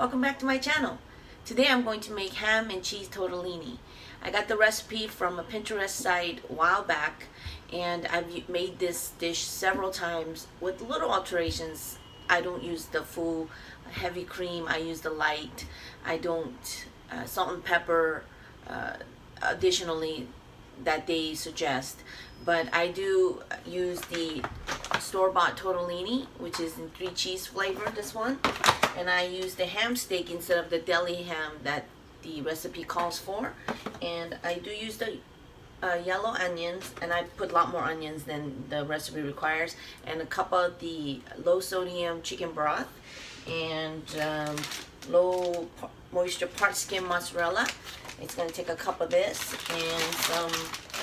Welcome back to my channel. Today I'm going to make ham and cheese tortellini. I got the recipe from a Pinterest site a while back, and I've made this dish several times with little alterations. I don't use the full heavy cream, I use the light. I don't salt and pepper additionally that they suggest, but I do use the store-bought tortellini, which is in 3 cheese flavor, this one, and I use the ham steak instead of the deli ham that the recipe calls for. And I do use the yellow onions, and I put a lot more onions than the recipe requires, and a cup of the low sodium chicken broth, and low moisture part skim mozzarella. It's going to take a cup of this, and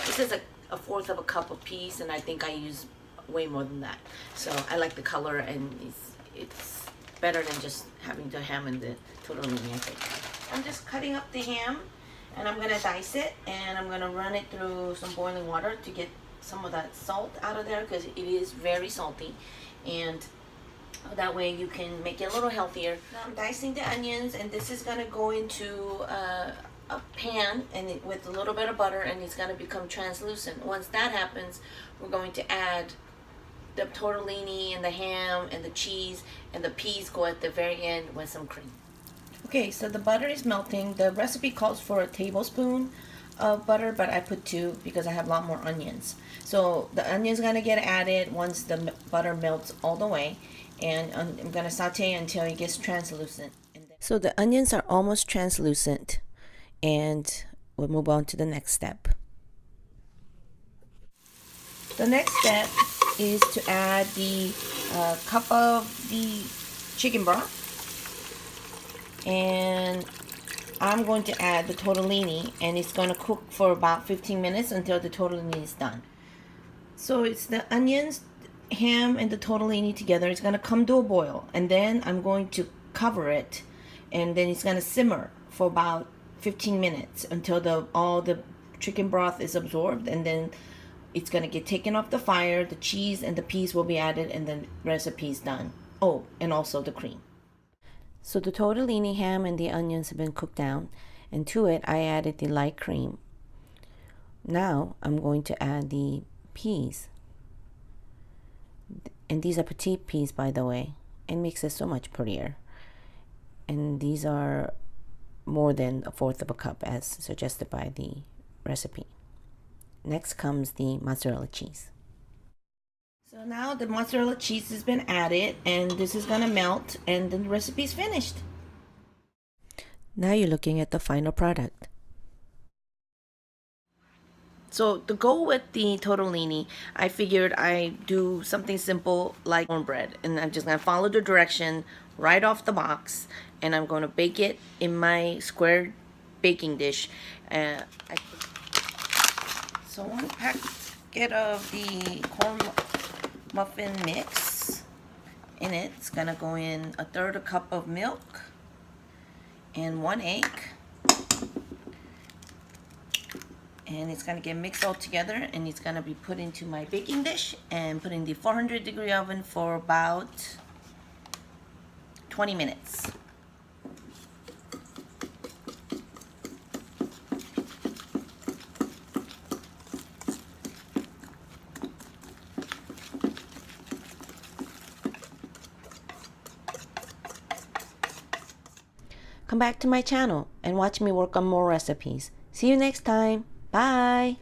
this is a fourth of a cup of peas, and I think I use way more than that. So I like the color, and it's better than just having the ham and the tortellini, I think. I'm just cutting up the ham, and I'm going to dice it, and I'm going to run it through some boiling water to get some of that salt out of there, because it is very salty, and that way you can make it a little healthier. Now I'm dicing the onions, and this is going to go into a pan and with a little bit of butter, and it's going to become translucent. Once that happens, we're going to add the tortellini and the ham and the cheese, and the peas go at the very end with some cream. Okay, so the butter is melting. The recipe calls for a tablespoon of butter, but I put 2 because I have a lot more onions. So the onion's going to get added once the butter melts all the way, and I'm going to saute until it gets translucent. So the onions are almost translucent, and we'll move on to the next step. The next step is to add the cup of the chicken broth, and I'm going to add the tortellini, and it's going to cook for about 15 minutes until the tortellini is done. So it's the onions, ham, and the tortellini together. It's going to come to a boil, and then I'm going to cover it, and then it's going to simmer for about 15 minutes until all the chicken broth is absorbed, and then it's going to get taken off the fire. The cheese and the peas will be added, and the recipe is done. Oh, and also the cream. So the tortellini, ham, and the onions have been cooked down, and to it I added the light cream. Now I'm going to add the peas, and these are petite peas, by the way. It makes it so much prettier, and these are more than a fourth of a cup as suggested by the recipe. Next comes the mozzarella cheese. So now the mozzarella cheese has been added, and this is going to melt, and the recipe is finished. Now you're looking at the final product. So to go with the tortellini, I figured I'd do something simple like cornbread, and I'm just going to follow the direction right off the box, and I'm going to bake it in my square baking dish. So 1 packet of the corn muffin mix. In it, it's going to go in 1/3 cup of milk and 1 egg. And it's going to get mixed all together, and it's going to be put into my baking dish and put in the 400-degree oven for about 20 minutes. Come back to my channel and watch me work on more recipes. See you next time. Bye!